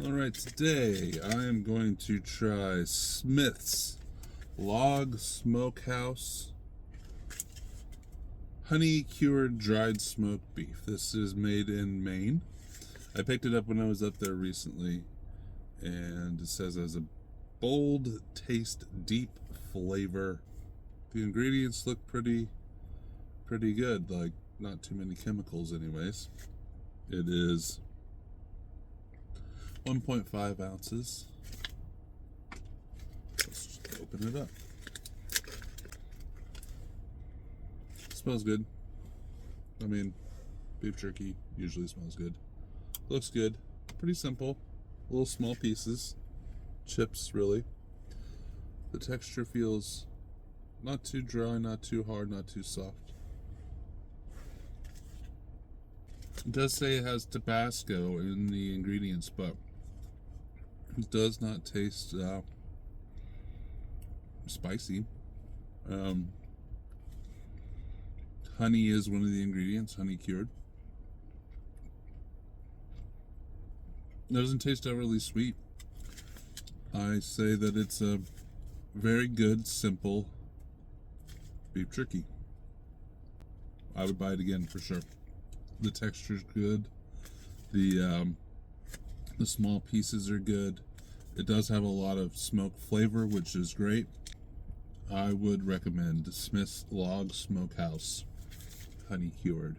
Alright, today I am going to try Smith's Log Smokehouse Honey Cured Dried Smoked Beef. This is made in Maine. I picked it up when I was up there recently, and it says it has a bold taste, deep flavor. The ingredients look pretty good, like not too many chemicals anyways. It is 1.5 ounces. Let's just open it up. Smells good. I mean, beef jerky usually smells good. Looks good. Pretty simple. Little small pieces. Chips, really. The texture feels not too dry, not too hard, not too soft. It does say it has Tabasco in the ingredients, but it does not taste spicy. Honey is one of the ingredients, honey cured. It doesn't taste overly sweet. I say that it's a very good, simple beef jerky. I would buy it again for sure. The texture's good. The small pieces are good. It does have a lot of smoke flavor, which is great. I would recommend Smith's Log Smokehouse Honey Cured.